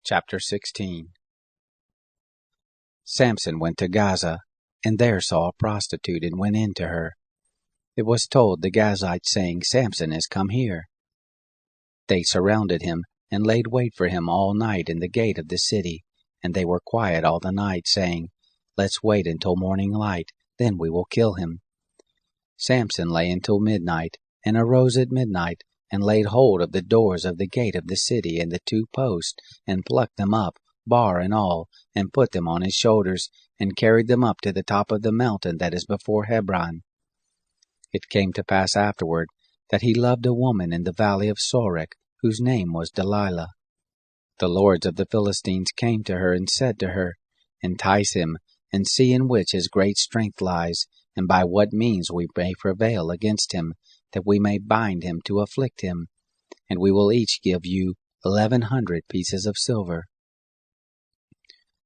Chapter 16. Samson went to Gaza, and there saw a prostitute, and went in to her. It was told the Gazites, saying, Samson is come here. They surrounded him, and laid wait for him all night in the gate of the city, and they were quiet all the night, saying, Let's wait until morning light, then we will kill him. Samson lay until midnight, and arose at midnight, and laid hold of the doors of the gate of the city and the two posts, and plucked them up, bar and all, and put them on his shoulders, and carried them up to the top of the mountain that is before Hebron. It came to pass afterward that he loved a woman in the valley of Sorek, whose name was Delilah. The lords of the Philistines came to her and said to her, Entice him, and see in which his great strength lies, and by what means we may prevail against him, that we may bind him to afflict him, and we will each give you 1,100 pieces of silver.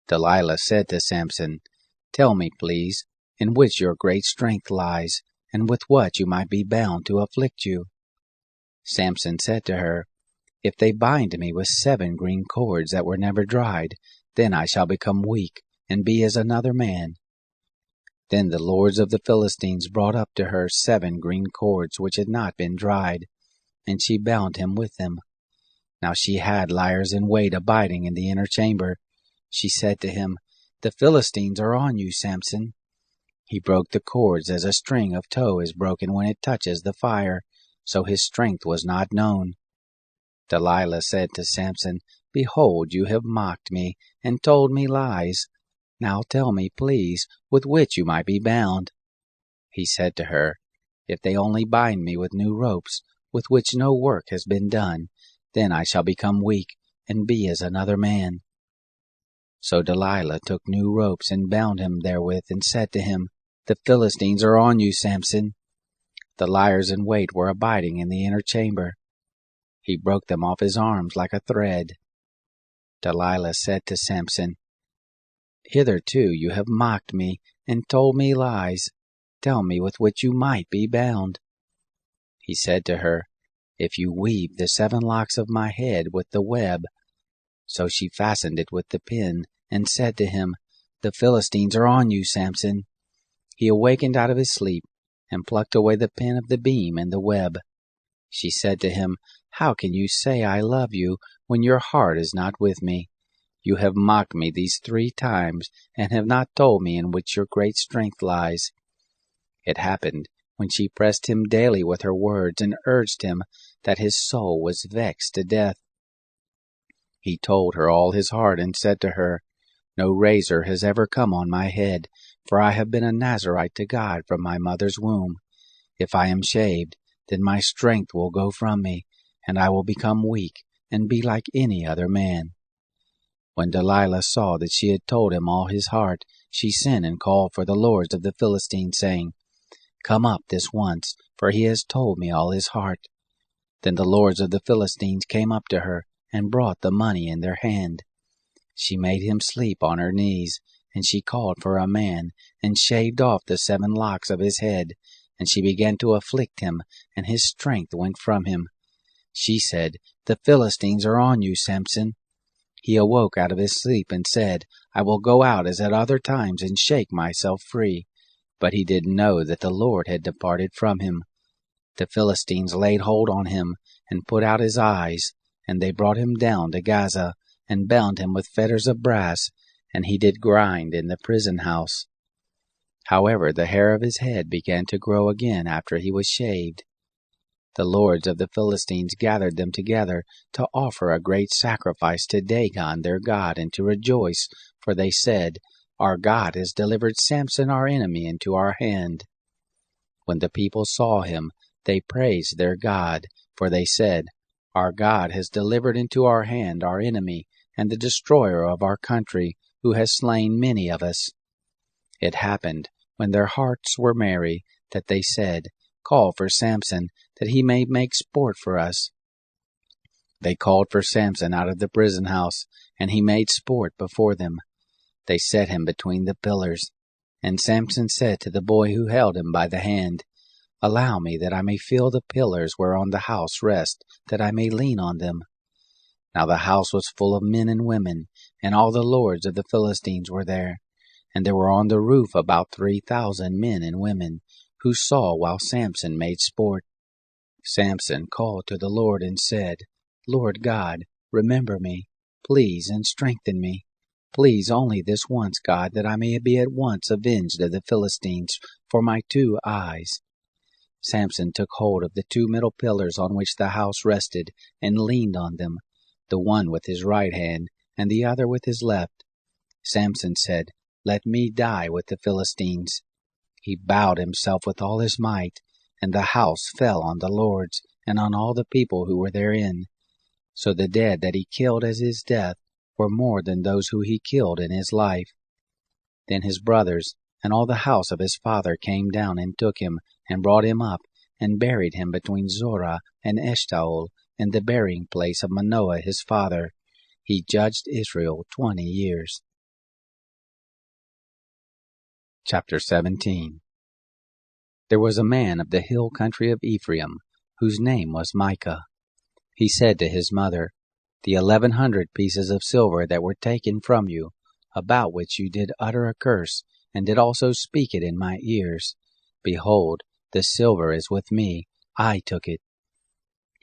Delilah said to Samson, Tell me, please, in which your great strength lies, and with what you might be bound to afflict you. Samson said to her, If they bind me with 7 green cords that were never dried, then I shall become weak, and be as another man. Then the lords of the Philistines brought up to her 7 green cords which had not been dried, and she bound him with them. Now she had liers in wait abiding in the inner chamber. She said to him, The Philistines are on you, Samson. He broke the cords as a string of tow is broken when it touches the fire, so his strength was not known. Delilah said to Samson, Behold, you have mocked me, and told me lies. Now tell me, please, with which you might be bound. He said to her, If they only bind me with new ropes, with which no work has been done, then I shall become weak, and be as another man. So Delilah took new ropes, and bound him therewith, and said to him, The Philistines are on you, Samson. The liers in wait were abiding in the inner chamber. He broke them off his arms like a thread. Delilah said to Samson, Hitherto you have mocked me, and told me lies. Tell me with which you might be bound. He said to her, If you weave the 7 locks of my head with the web. So she fastened it with the pin, and said to him, The Philistines are on you, Samson. He awakened out of his sleep, and plucked away the pin of the beam and the web. She said to him, How can you say I love you, when your heart is not with me? You have mocked me these 3 times, and have not told me in which your great strength lies. It happened, when she pressed him daily with her words, and urged him, that his soul was vexed to death. He told her all his heart, and said to her, No razor has ever come on my head, for I have been a Nazarite to God from my mother's womb. If I am shaved, then my strength will go from me, and I will become weak, and be like any other man. When Delilah saw that she had told him all his heart, she sent and called for the lords of the Philistines, saying, Come up this once, for he has told me all his heart. Then the lords of the Philistines came up to her, and brought the money in their hand. She made him sleep on her knees, and she called for a man, and shaved off the 7 locks of his head, and she began to afflict him, and his strength went from him. She said, The Philistines are on you, Samson. He awoke out of his sleep, and said, I will go out as at other times, and shake myself free. But he didn't know that the Lord had departed from him. The Philistines laid hold on him, and put out his eyes, and they brought him down to Gaza, and bound him with fetters of brass, and he did grind in the prison house. However, the hair of his head began to grow again after he was shaved. The lords of the Philistines gathered them together to offer a great sacrifice to Dagon their god, and to rejoice, for they said, Our God has delivered Samson our enemy into our hand. When the people saw him, they praised their God, for they said, Our God has delivered into our hand our enemy, and the destroyer of our country, who has slain many of us. It happened, when their hearts were merry, that they said, Call for Samson, that he may make sport for us. They called for Samson out of the prison house, and he made sport before them. They set him between the pillars. And Samson said to the boy who held him by the hand, Allow me that I may feel the pillars whereon the house rests, that I may lean on them. Now the house was full of men and women, and all the lords of the Philistines were there. And there were on the roof about 3,000 men and women, who saw while Samson made sport. Samson called to the Lord and said, Lord God, remember me, please, and strengthen me. Please only this once, God, that I may be at once avenged of the Philistines for my 2 eyes. Samson took hold of the 2 middle pillars on which the house rested, and leaned on them, the one with his right hand, and the other with his left. Samson said, Let me die with the Philistines. He bowed himself with all his might, and the house fell on the lords, and on all the people who were therein. So the dead that he killed as his death were more than those who he killed in his life. Then his brothers and all the house of his father came down and took him, and brought him up, and buried him between Zorah and Eshtaol, in the burying place of Manoah his father. He judged Israel 20 years. Chapter 17. There was a man of the hill country of Ephraim, whose name was Micah. He said to his mother, The 1,100 pieces of silver that were taken from you, about which you did utter a curse, and did also speak it in my ears, behold, the silver is with me, I took it.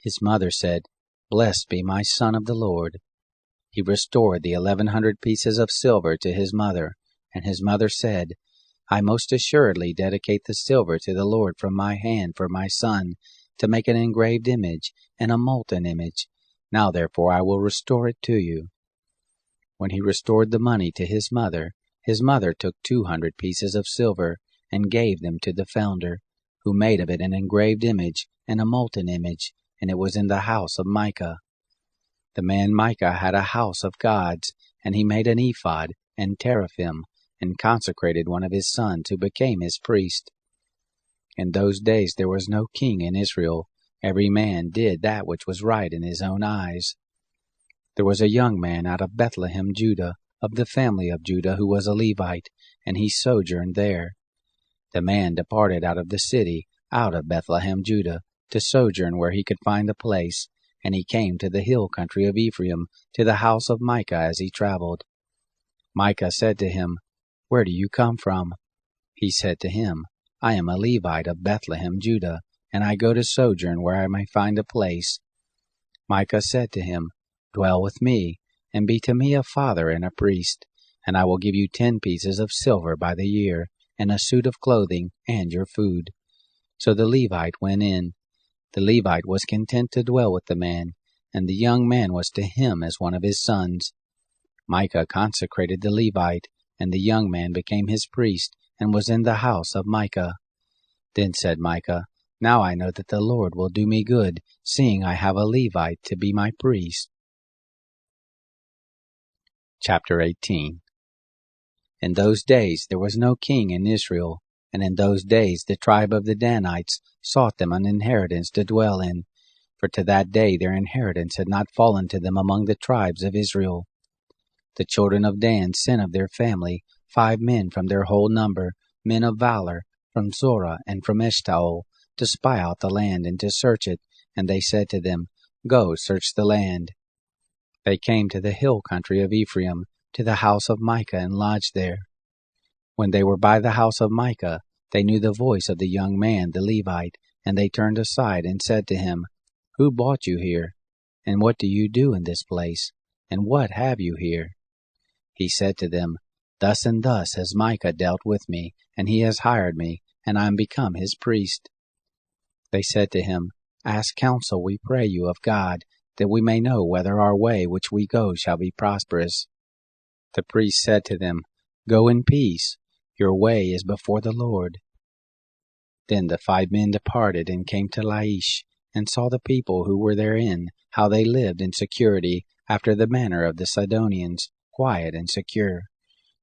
His mother said, Blessed be my son of the Lord. He restored the 1,100 pieces of silver to his mother, and his mother said, I most assuredly dedicate the silver to the Lord from my hand for my son, to make an engraved image and a molten image. Now therefore I will restore it to you. When he restored the money to his mother took 200 pieces of silver, and gave them to the founder, who made of it an engraved image and a molten image, and it was in the house of Micah. The man Micah had a house of gods, and he made an ephod and teraphim, and consecrated one of his sons, who became his priest. In those days there was no king in Israel. Every man did that which was right in his own eyes. There was a young man out of Bethlehem, Judah, of the family of Judah, who was a Levite, and he sojourned there. The man departed out of the city, out of Bethlehem, Judah, to sojourn where he could find a place, and he came to the hill country of Ephraim, to the house of Micah as he traveled. Micah said to him, Where do you come from? He said to him, I am a Levite of Bethlehem, Judah, and I go to sojourn where I may find a place. Micah said to him, Dwell with me, and be to me a father and a priest, and I will give you 10 pieces of silver by the year, and a suit of clothing, and your food. So the Levite went in. The Levite was content to dwell with the man, and the young man was to him as one of his sons. Micah consecrated the Levite, and the young man became his priest, and was in the house of Micah. Then said Micah, Now I know that the Lord will do me good, seeing I have a Levite to be my priest. Chapter 18. In those days there was no king in Israel, and in those days the tribe of the Danites sought them an inheritance to dwell in, for to that day their inheritance had not fallen to them among the tribes of Israel. The children of Dan sent of their family 5 men from their whole number, men of valor, from Zorah and from Eshtaol, to spy out the land and to search it, and they said to them, Go, search the land. They came to the hill country of Ephraim, to the house of Micah, and lodged there. When they were by the house of Micah, they knew the voice of the young man, the Levite, and they turned aside and said to him, Who brought you here? And what do you do in this place? And what have you here? He said to them, Thus and thus has Micah dealt with me, and he has hired me, and I am become his priest. They said to him, Ask counsel, we pray you, of God, that we may know whether our way which we go shall be prosperous. The priest said to them, Go in peace, your way is before the Lord. Then the 5 men departed and came to Laish, and saw the people who were therein, how they lived in security, after the manner of the Sidonians, quiet and secure.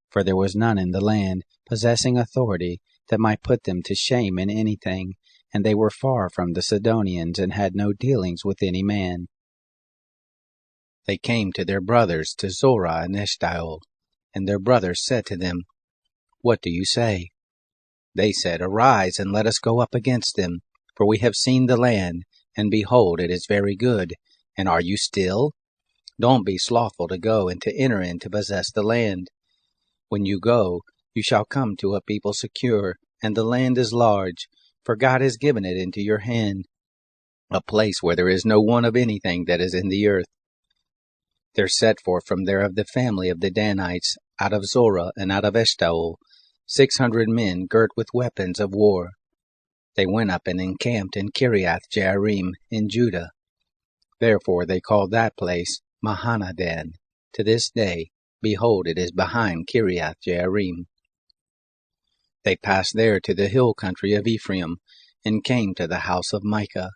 For there was none in the land, possessing authority, that might put them to shame in anything, and they were far from the Sidonians, and had no dealings with any man. They came to their brothers to Zorah and Eshtaol, and their brothers said to them, What do you say? They said, Arise, and let us go up against them, for we have seen the land, and behold, it is very good. And are you still? Don't be slothful to go and to enter in to possess the land. When you go, you shall come to a people secure, and the land is large, for God has given it into your hand, a place where there is no want of anything that is in the earth. There set forth from there of the family of the Danites, out of Zorah and out of Eshtaol, 600 men girt with weapons of war. They went up and encamped in Kiriath Jearim in Judah. Therefore they called that place Mahanadan. To this day, behold, it is behind Kiriath Jearim. They passed there to the hill country of Ephraim, and came to the house of Micah.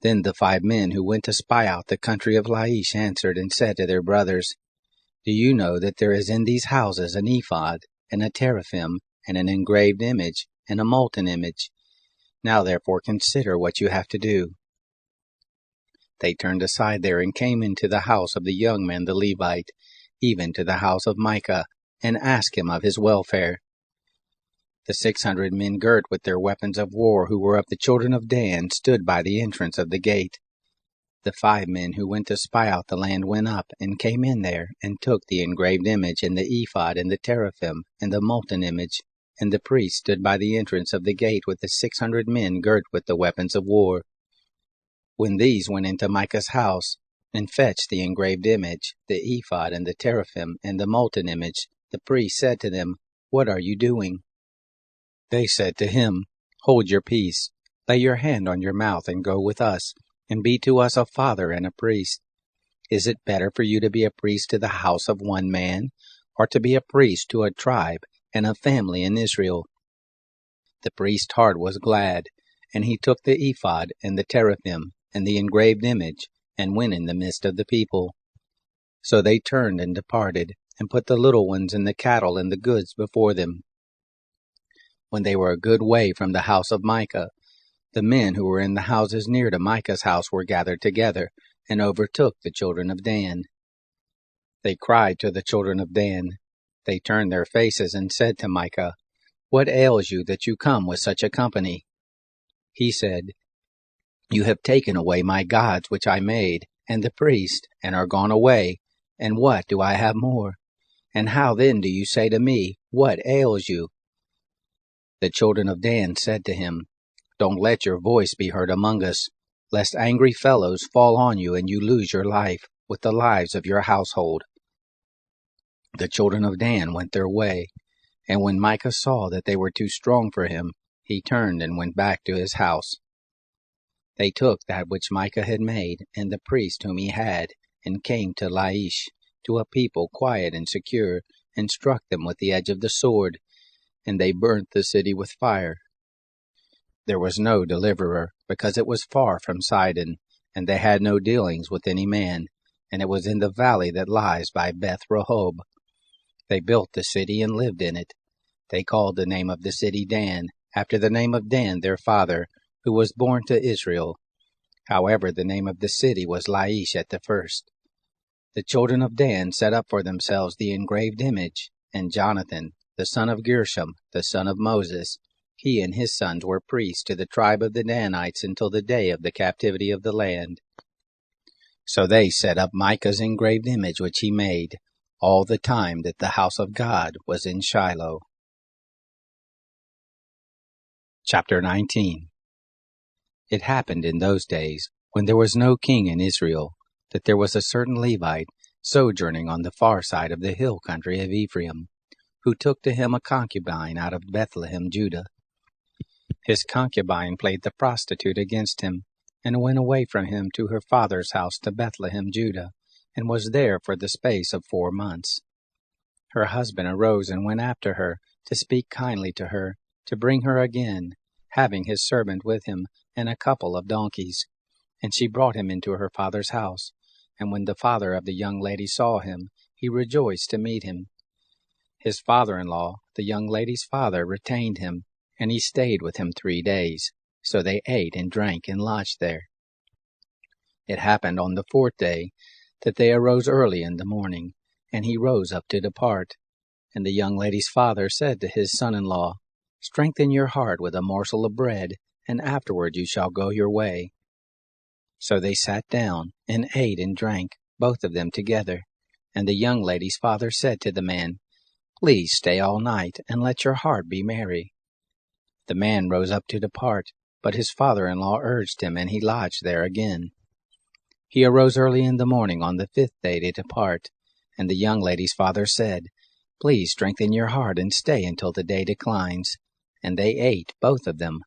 Then the 5 men who went to spy out the country of Laish answered and said to their brothers, Do you know that there is in these houses an ephod, and a teraphim, and an engraved image, and a molten image? Now therefore consider what you have to do. They turned aside there and came into the house of the young man the Levite, even to the house of Micah, and asked him of his welfare. The 600 men girt with their weapons of war who were of the children of Dan stood by the entrance of the gate. The 5 men who went to spy out the land went up and came in there and took the engraved image and the ephod and the teraphim and the molten image, and the priest stood by the entrance of the gate with the 600 men girt with the weapons of war. When these went into Micah's house and fetched the engraved image, the ephod and the teraphim and the molten image, the priest said to them, What are you doing? They said to him, Hold your peace, lay your hand on your mouth, and go with us, and be to us a father and a priest. Is it better for you to be a priest to the house of one man, or to be a priest to a tribe and a family in Israel? The priest's heart was glad, and he took the ephod and the teraphim and the engraved image, and went in the midst of the people. So they turned and departed, and put the little ones and the cattle and the goods before them. When they were a good way from the house of Micah, the men who were in the houses near to Micah's house were gathered together, and overtook the children of Dan. They cried to the children of Dan. They turned their faces and said to Micah, What ails you that you come with such a company? He said, You have taken away my gods which I made, and the priest, and are gone away, and what do I have more? And how then do you say to me, What ails you? The children of Dan said to him, Don't let your voice be heard among us, lest angry fellows fall on you and you lose your life, with the lives of your household. The children of Dan went their way, and when Micah saw that they were too strong for him, he turned and went back to his house. They took that which Micah had made, and the priest whom he had, and came to Laish, to a people quiet and secure, and struck them with the edge of the sword, and they burnt the city with fire. There was no deliverer, because it was far from Sidon, and they had no dealings with any man, and it was in the valley that lies by Beth Rehob. They built the city and lived in it. They called the name of the city Dan, after the name of Dan their father, who was born to Israel. However, the name of the city was Laish at the first. The children of Dan set up for themselves the engraved image, and Jonathan, the son of Gershom, the son of Moses, he and his sons were priests to the tribe of the Danites until the day of the captivity of the land. So they set up Micah's engraved image which he made, all the time that the house of God was in Shiloh. Chapter 19. It happened in those days, when there was no king in Israel, that there was a certain Levite sojourning on the far side of the hill country of Ephraim, who took to him a concubine out of Bethlehem, Judah. His concubine played the prostitute against him, and went away from him to her father's house to Bethlehem, Judah, and was there for the space of 4 months. Her husband arose and went after her, to speak kindly to her, to bring her again, having his servant with him, and a couple of donkeys. And she brought him into her father's house. And when the father of the young lady saw him, he rejoiced to meet him. His father-in-law, the young lady's father, retained him, and he stayed with him 3 days. So they ate and drank and lodged there. It happened on the 4th day that they arose early in the morning, and he rose up to depart. And the young lady's father said to his son-in-law, Strengthen your heart with a morsel of bread, and afterward you shall go your way. So they sat down, and ate and drank, both of them together. And the young lady's father said to the man, "Please stay all night, and let your heart be merry." The man rose up to depart, but his father-in-law urged him, and he lodged there again. He arose early in the morning on the 5th day to depart, and the young lady's father said, "Please strengthen your heart and stay until the day declines." And they ate, both of them.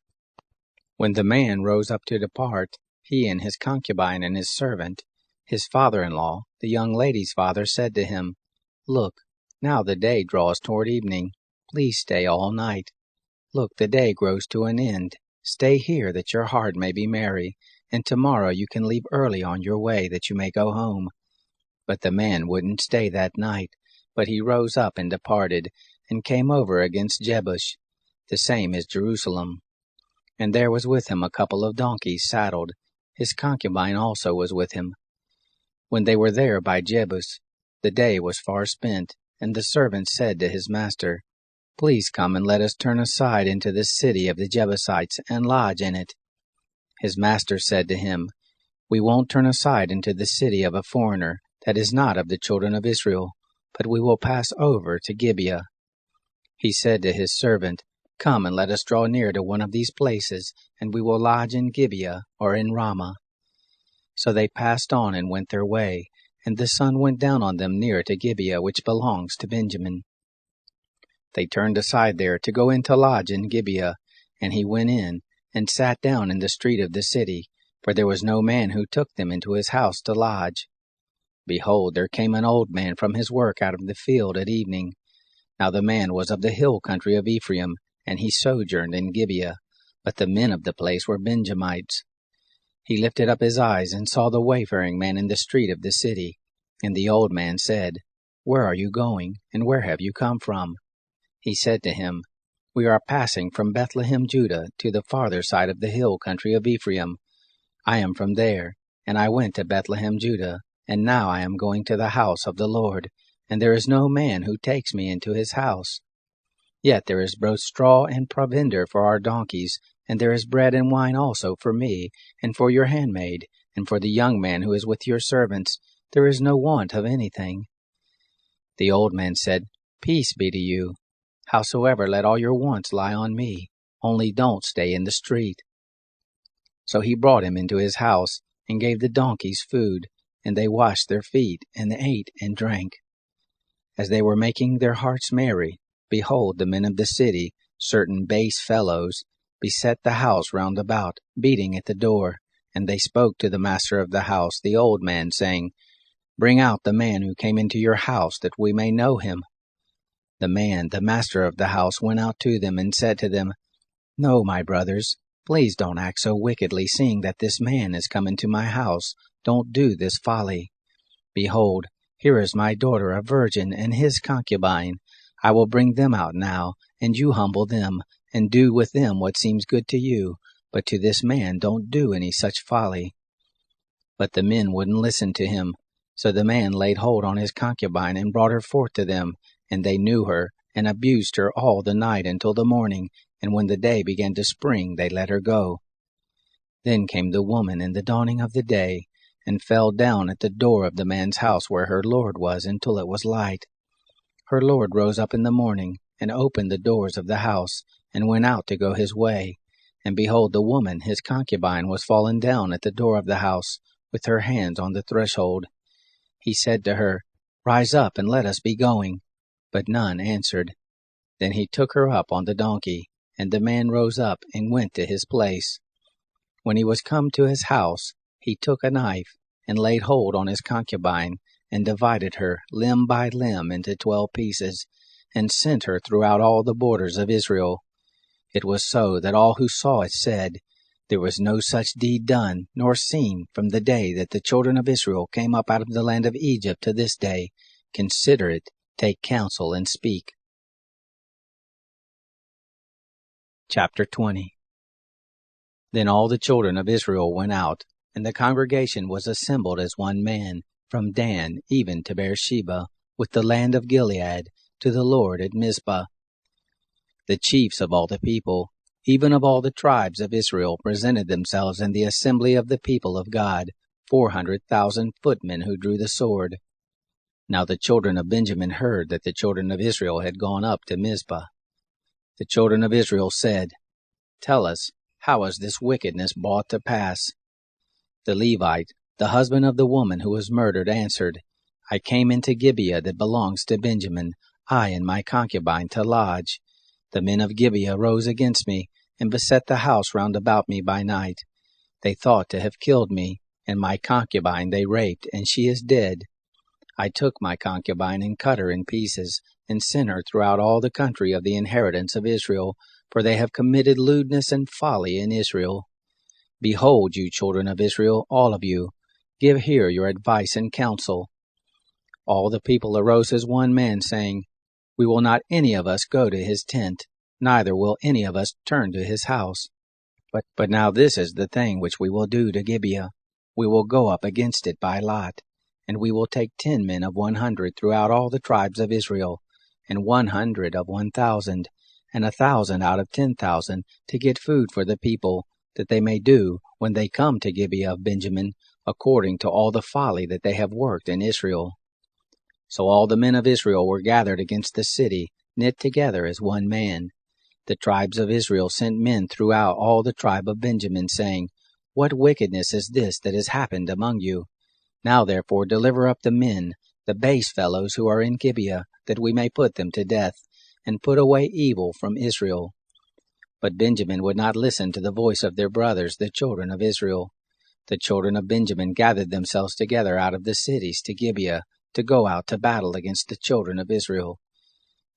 When the man rose up to depart, he and his concubine and his servant, his father-in-law, the young lady's father, said to him, "Look, now the day draws toward evening. Please stay all night. Look, the day grows to an end. Stay here that your heart may be merry, and tomorrow you can leave early on your way that you may go home." But the man wouldn't stay that night, but he rose up and departed, and came over against Jebush, the same is Jerusalem. And there was with him a couple of donkeys saddled. His concubine also was with him. When they were there by Jebus, the day was far spent, and the servant said to his master, "Please come and let us turn aside into the city of the Jebusites and lodge in it." His master said to him, "We won't turn aside into the city of a foreigner that is not of the children of Israel, but we will pass over to Gibeah." He said to his servant, "Come and let us draw near to one of these places, and we will lodge in Gibeah or in Ramah." So they passed on and went their way, and the sun went down on them near to Gibeah, which belongs to Benjamin. They turned aside there to go in to lodge in Gibeah, and he went in, and sat down in the street of the city, for there was no man who took them into his house to lodge. Behold, there came an old man from his work out of the field at evening. Now the man was of the hill country of Ephraim, and he sojourned in Gibeah, but the men of the place were Benjamites. He lifted up his eyes and saw the wayfaring man in the street of the city. And the old man said, "Where are you going, and where have you come from?" He said to him, "We are passing from Bethlehem, Judah, to the farther side of the hill country of Ephraim. I am from there, and I went to Bethlehem, Judah, and now I am going to the house of the Lord, and there is no man who takes me into his house. Yet there is both straw and provender for our donkeys, and there is bread and wine also for me, and for your handmaid, and for the young man who is with your servants. There is no want of anything." The old man said, "Peace be to you. Howsoever, let all your wants lie on me, only don't stay in the street." So he brought him into his house, and gave the donkeys food, and they washed their feet, and ate and drank. As they were making their hearts merry, behold, the men of the city, certain base fellows, beset the house round about, beating at the door. And they spoke to the master of the house, the old man, saying, "Bring out the man who came into your house, that we may know him." The man, the master of the house, went out to them, and said to them, "No, my brothers, please don't act so wickedly, seeing that this man is come into my house. Don't do this folly. Behold, here is my daughter, a virgin, and his concubine. I will bring them out now, and you humble them, and do with them what seems good to you, but to this man don't do any such folly." But the men wouldn't listen to him. So the man laid hold on his concubine, and brought her forth to them, and they knew her, and abused her all the night until the morning, and when the day began to spring, they let her go. Then came the woman in the dawning of the day, and fell down at the door of the man's house where her lord was until it was light. Her lord rose up in the morning, and opened the doors of the house, and went out to go his way. And behold, the woman, his concubine, was fallen down at the door of the house, with her hands on the threshold. He said to her, "Rise up, and let us be going." But none answered. Then he took her up on the donkey, and the man rose up and went to his place. When he was come to his house, he took a knife, and laid hold on his concubine, and divided her limb by limb into 12 pieces, and sent her throughout all the borders of Israel. It was so that all who saw it said, "There was no such deed done, nor seen, from the day that the children of Israel came up out of the land of Egypt to this day. Consider it, take counsel, and speak." Chapter 20. Then all the children of Israel went out, and the congregation was assembled as one man, from Dan even to Beersheba, with the land of Gilead, to the Lord at Mizpah. The chiefs of all the people, even of all the tribes of Israel, presented themselves in the assembly of the people of God, 400,000 footmen who drew the sword. Now the children of Benjamin heard that the children of Israel had gone up to Mizpah. The children of Israel said, Tell us, how is this wickedness brought to pass? The Levite, the husband of the woman who was murdered, answered, I came into Gibeah that belongs to Benjamin, I and my concubine, to lodge. The men of Gibeah rose against me, and beset the house round about me by night. They thought to have killed me, and my concubine they raped, and she is dead. I took my concubine and cut her in pieces, and sent her throughout all the country of the inheritance of Israel, for they have committed lewdness and folly in Israel. Behold, you children of Israel, all of you, give here your advice and counsel. All the people arose as one man, saying, We will not any of us go to his tent, neither will any of us turn to his house. But now this is the thing which we will do to Gibeah. We will go up against it by lot, and we will take 10 men of 100 throughout all the tribes of Israel, and 100 of 1,000, and 1,000 out of 10,000, to get food for the people, that they may do, when they come to Gibeah of Benjamin, according to all the folly that they have worked in Israel. So all the men of Israel were gathered against the city, knit together as one man. The tribes of Israel sent men throughout all the tribe of Benjamin, saying, What wickedness is this that has happened among you? Now therefore deliver up the men, the base fellows who are in Gibeah, that we may put them to death, and put away evil from Israel. But Benjamin would not listen to the voice of their brothers, the children of Israel. The children of Benjamin gathered themselves together out of the cities to Gibeah, to go out to battle against the children of Israel.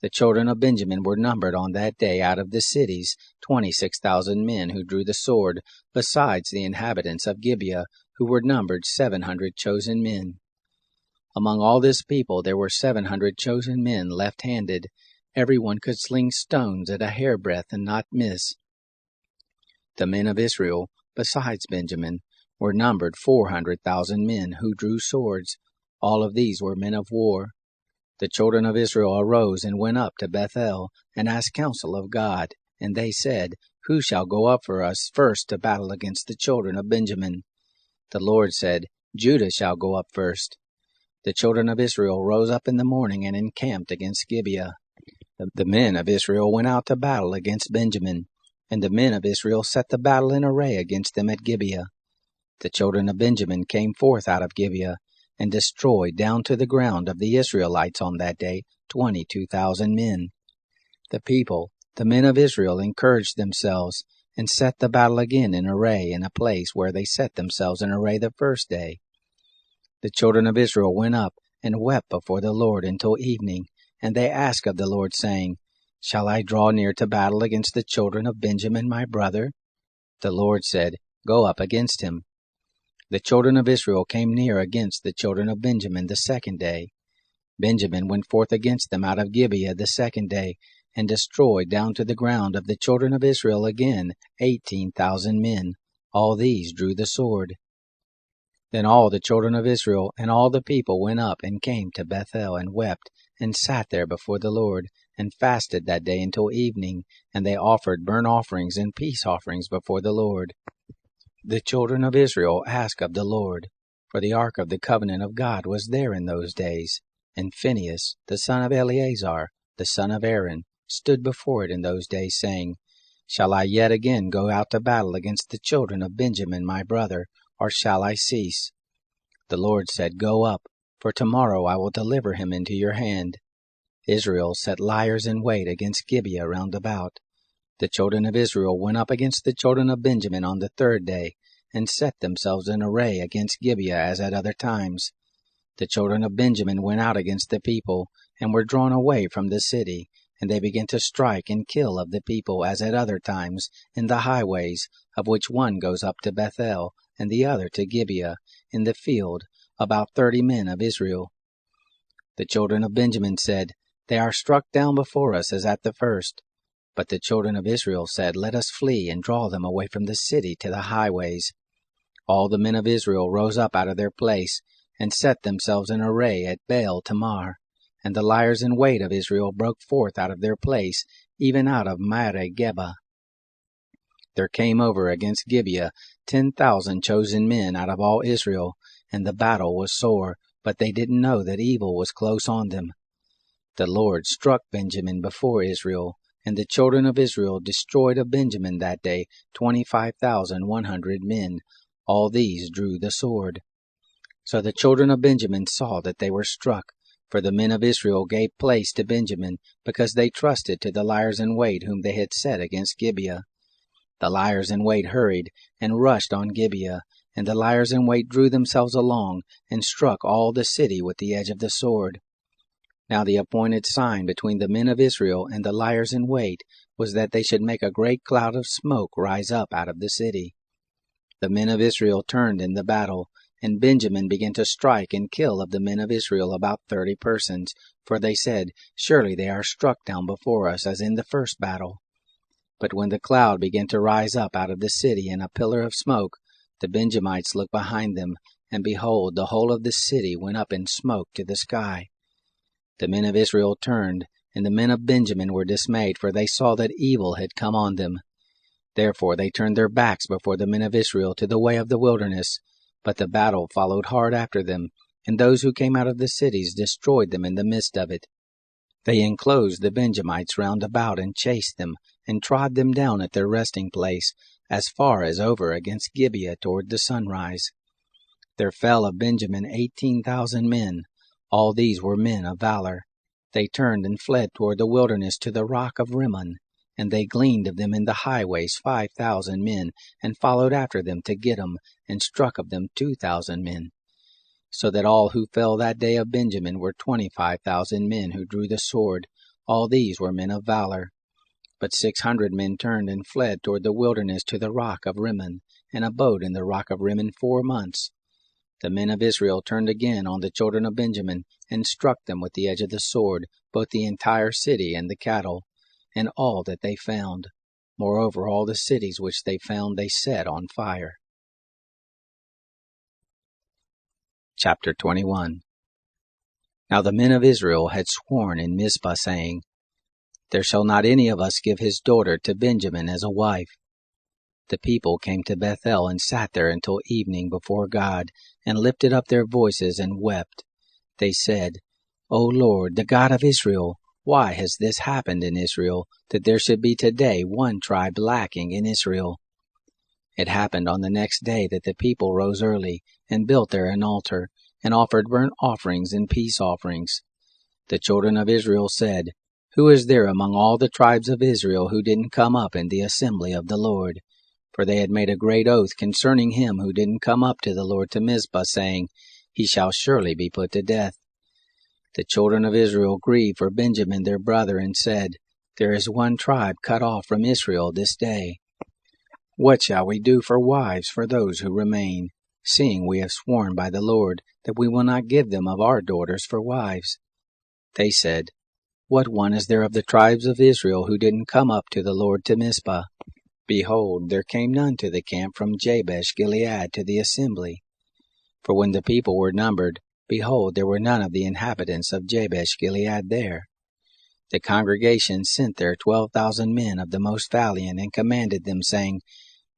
The children of Benjamin were numbered on that day out of the cities 26,000 men who drew the sword, besides the inhabitants of Gibeah, who were numbered 700 chosen men. Among all this people there were 700 chosen men left-handed. Every one could sling stones at a hairbreadth and not miss. The men of Israel, besides Benjamin, were numbered 400,000 men who drew swords. All of these were men of war. The children of Israel arose and went up to Bethel, and asked counsel of God. And they said, Who shall go up for us first to battle against the children of Benjamin? The Lord said, Judah shall go up first. The children of Israel rose up in the morning and encamped against Gibeah. The men of Israel went out to battle against Benjamin, and the men of Israel set the battle in array against them at Gibeah. The children of Benjamin came forth out of Gibeah, and destroyed down to the ground of the Israelites on that day 22,000 men. The people, the men of Israel, encouraged themselves, and set the battle again in array in a place where they set themselves in array the first day. The children of Israel went up and wept before the Lord until evening, and they asked of the Lord, saying, Shall I draw near to battle against the children of Benjamin my brother? The Lord said, Go up against him. The children of Israel came near against the children of Benjamin the second day. Benjamin went forth against them out of Gibeah the second day, and destroyed down to the ground of the children of Israel again 18,000 men. All these drew the sword. Then all the children of Israel and all the people went up and came to Bethel, and wept, and sat there before the Lord, and fasted that day until evening, and they offered burnt offerings and peace offerings before the Lord. The children of Israel asked of the Lord, for the ark of the covenant of God was there in those days, and Phinehas, the son of Eleazar, the son of Aaron, stood before it in those days, saying, Shall I yet again go out to battle against the children of Benjamin my brother, or shall I cease? The Lord said, Go up, for tomorrow I will deliver him into your hand. Israel set liers in wait against Gibeah round about. The children of Israel went up against the children of Benjamin on the third day, and set themselves in array against Gibeah as at other times. The children of Benjamin went out against the people, and were drawn away from the city, and they began to strike and kill of the people as at other times in the highways, of which one goes up to Bethel, and the other to Gibeah, in the field, about 30 men of Israel. The children of Benjamin said, They are struck down before us as at the first. But the children of Israel said, Let us flee and draw them away from the city to the highways. All the men of Israel rose up out of their place, and set themselves in array at Baal Tamar. And the liers in wait of Israel broke forth out of their place, even out of Mare Geba. there came over against Gibeah 10,000 chosen men out of all Israel, and the battle was sore, but they didn't know that evil was close on them. The Lord struck Benjamin before Israel, and the children of Israel destroyed of Benjamin that day 25,100 men. All these drew the sword. So the children of Benjamin saw that they were struck, for the men of Israel gave place to Benjamin, because they trusted to the liers in wait whom they had set against Gibeah. The liers in wait hurried and rushed on Gibeah, and the liers in wait drew themselves along and struck all the city with the edge of the sword. Now the appointed sign between the men of Israel and the liers in wait was that they should make a great cloud of smoke rise up out of the city. The men of Israel turned in the battle, and Benjamin began to strike and kill of the men of Israel about 30 persons, for they said, Surely they are struck down before us as in the first battle. But when the cloud began to rise up out of the city in a pillar of smoke, the Benjamites looked behind them, and behold, the whole of the city went up in smoke to the sky. The men of Israel turned, and the men of Benjamin were dismayed, for they saw that evil had come on them. Therefore they turned their backs before the men of Israel to the way of the wilderness. But the battle followed hard after them, and those who came out of the cities destroyed them in the midst of it. They enclosed the Benjamites round about, and chased them, and trod them down at their resting place, as far as over against Gibeah toward the sunrise. There fell of Benjamin 18,000 men. All these were men of valor. They turned and fled toward the wilderness to the rock of Rimmon, and they gleaned of them in the highways 5,000 men, and followed after them to Gittim, and struck of them 2,000 men. So that all who fell that day of Benjamin were 25,000 men who drew the sword. All these were men of valor. But 600 men turned and fled toward the wilderness to the rock of Rimmon, and abode in the rock of Rimmon 4 months. The men of Israel turned again on the children of Benjamin, and struck them with the edge of the sword, both the entire city and the cattle, and all that they found. Moreover, all the cities which they found they set on fire. Chapter 21. Now the men of Israel had sworn in Mizpah, saying, There shall not any of us give his daughter to Benjamin as a wife. The people came to Bethel and sat there until evening before God, and lifted up their voices and wept. They said, O Lord, the God of Israel, why has this happened in Israel, that there should be today one tribe lacking in Israel? It happened on the next day that the people rose early, and built there an altar, and offered burnt offerings and peace offerings. The children of Israel said, Who is there among all the tribes of Israel who didn't come up in the assembly of the Lord? For they had made a great oath concerning him who didn't come up to the Lord to Mizpah, saying, He shall surely be put to death. The children of Israel grieved for Benjamin their brother, and said, There is one tribe cut off from Israel this day. What shall we do for wives for those who remain, seeing we have sworn by the Lord that we will not give them of our daughters for wives? They said, What one is there of the tribes of Israel who didn't come up to the Lord to Mizpah? Behold, there came none to the camp from Jabesh Gilead to the assembly. For when the people were numbered, behold, there were none of the inhabitants of Jabesh Gilead there. The congregation sent there 12,000 men of the most valiant, and commanded them, saying,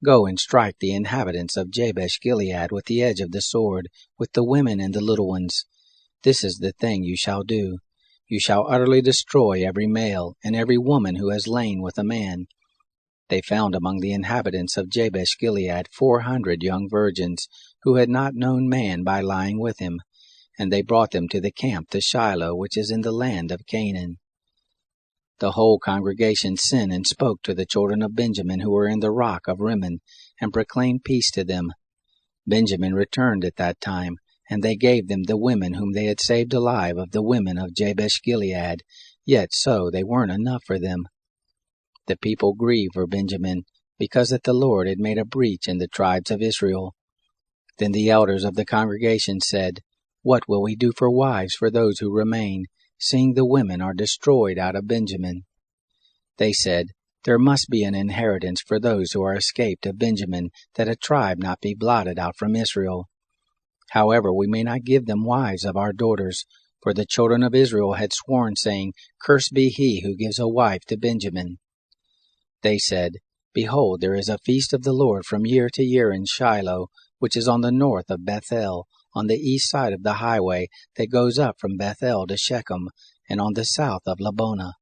Go and strike the inhabitants of Jabesh Gilead with the edge of the sword, with the women and the little ones. This is the thing you shall do. You shall utterly destroy every male, and every woman who has lain with a man. They found among the inhabitants of Jabesh Gilead 400 young virgins, who had not known man by lying with him, and they brought them to the camp to Shiloh, which is in the land of Canaan. The whole congregation sent and spoke to the children of Benjamin who were in the rock of Rimmon, and proclaimed peace to them. Benjamin returned at that time, and they gave them the women whom they had saved alive of the women of Jabesh Gilead, yet so they weren't enough for them. The people grieved for Benjamin, because that the Lord had made a breach in the tribes of Israel. Then the elders of the congregation said, What will we do for wives for those who remain, seeing the women are destroyed out of Benjamin? They said, There must be an inheritance for those who are escaped of Benjamin, that a tribe not be blotted out from Israel. However, we may not give them wives of our daughters, for the children of Israel had sworn, saying, Cursed be he who gives a wife to Benjamin. They said, Behold, there is a feast of the Lord from year to year in Shiloh, which is on the north of Bethel, on the east side of the highway that goes up from Bethel to Shechem, and on the south of Labonah.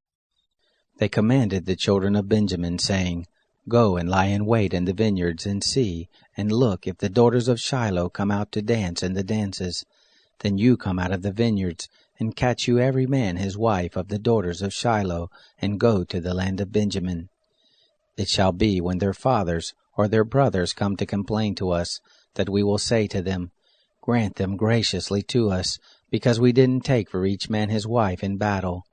They commanded the children of Benjamin, saying, Go and lie in wait in the vineyards, and see, and look, if the daughters of Shiloh come out to dance in the dances. Then you come out of the vineyards, and catch you every man his wife of the daughters of Shiloh, and go to the land of Benjamin. It shall be, when their fathers or their brothers come to complain to us, that we will say to them, Grant them graciously to us, because we didn't take for each man his wife in battle.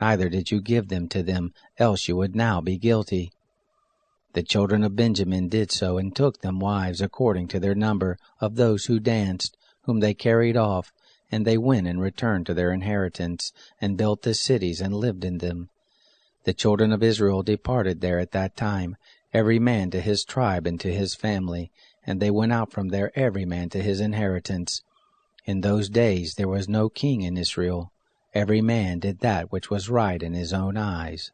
Neither did you give them to them, else you would now be guilty. The children of Benjamin did so, and took them wives according to their number of those who danced, whom they carried off, and they went and returned to their inheritance, and built the cities and lived in them. The children of Israel departed there at that time, every man to his tribe and to his family, and they went out from there every man to his inheritance. In those days there was no king in Israel. Every man did that which was right in his own eyes.